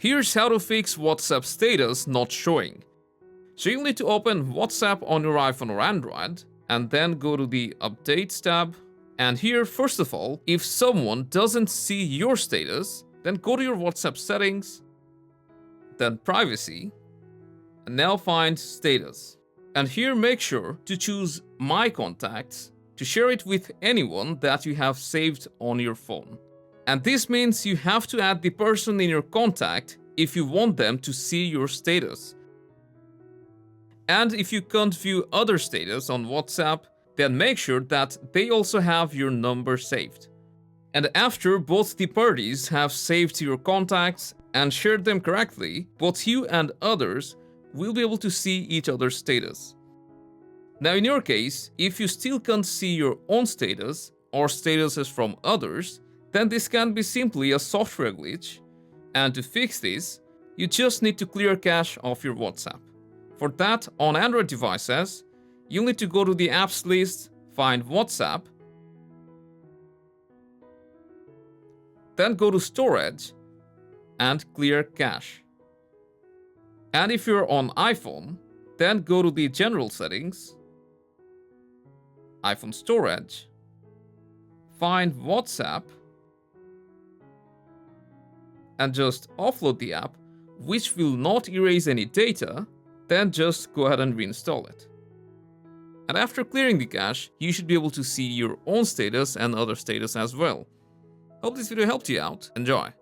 Here's how to fix WhatsApp status not showing. So you'll need to open WhatsApp on your iPhone or Android and then go to the Updates tab. And here, first of all, if someone doesn't see your status, then go to your WhatsApp settings, then Privacy, and now find Status. And here make sure to choose My Contacts to share it with anyone that you have saved on your phone. And this means you have to add the person in your contact if you want them to see your status. And if you can't view other status on WhatsApp, then make sure that they also have your number saved. And after both the parties have saved your contacts and shared them correctly, both you and others will be able to see each other's status. Now in your case, if you still can't see your own status or statuses from others, then this can be simply a software glitch. And to fix this, you just need to clear cache of your WhatsApp. For that, on Android devices, you'll need to go to the apps list, find WhatsApp, then go to Storage and clear cache. And if you're on iPhone, then go to the General Settings, iPhone Storage, find WhatsApp, and just offload the app, which will not erase any data, then just go ahead and reinstall it. And after clearing the cache, you should be able to see your own status and other status as well. Hope this video helped you out. Enjoy!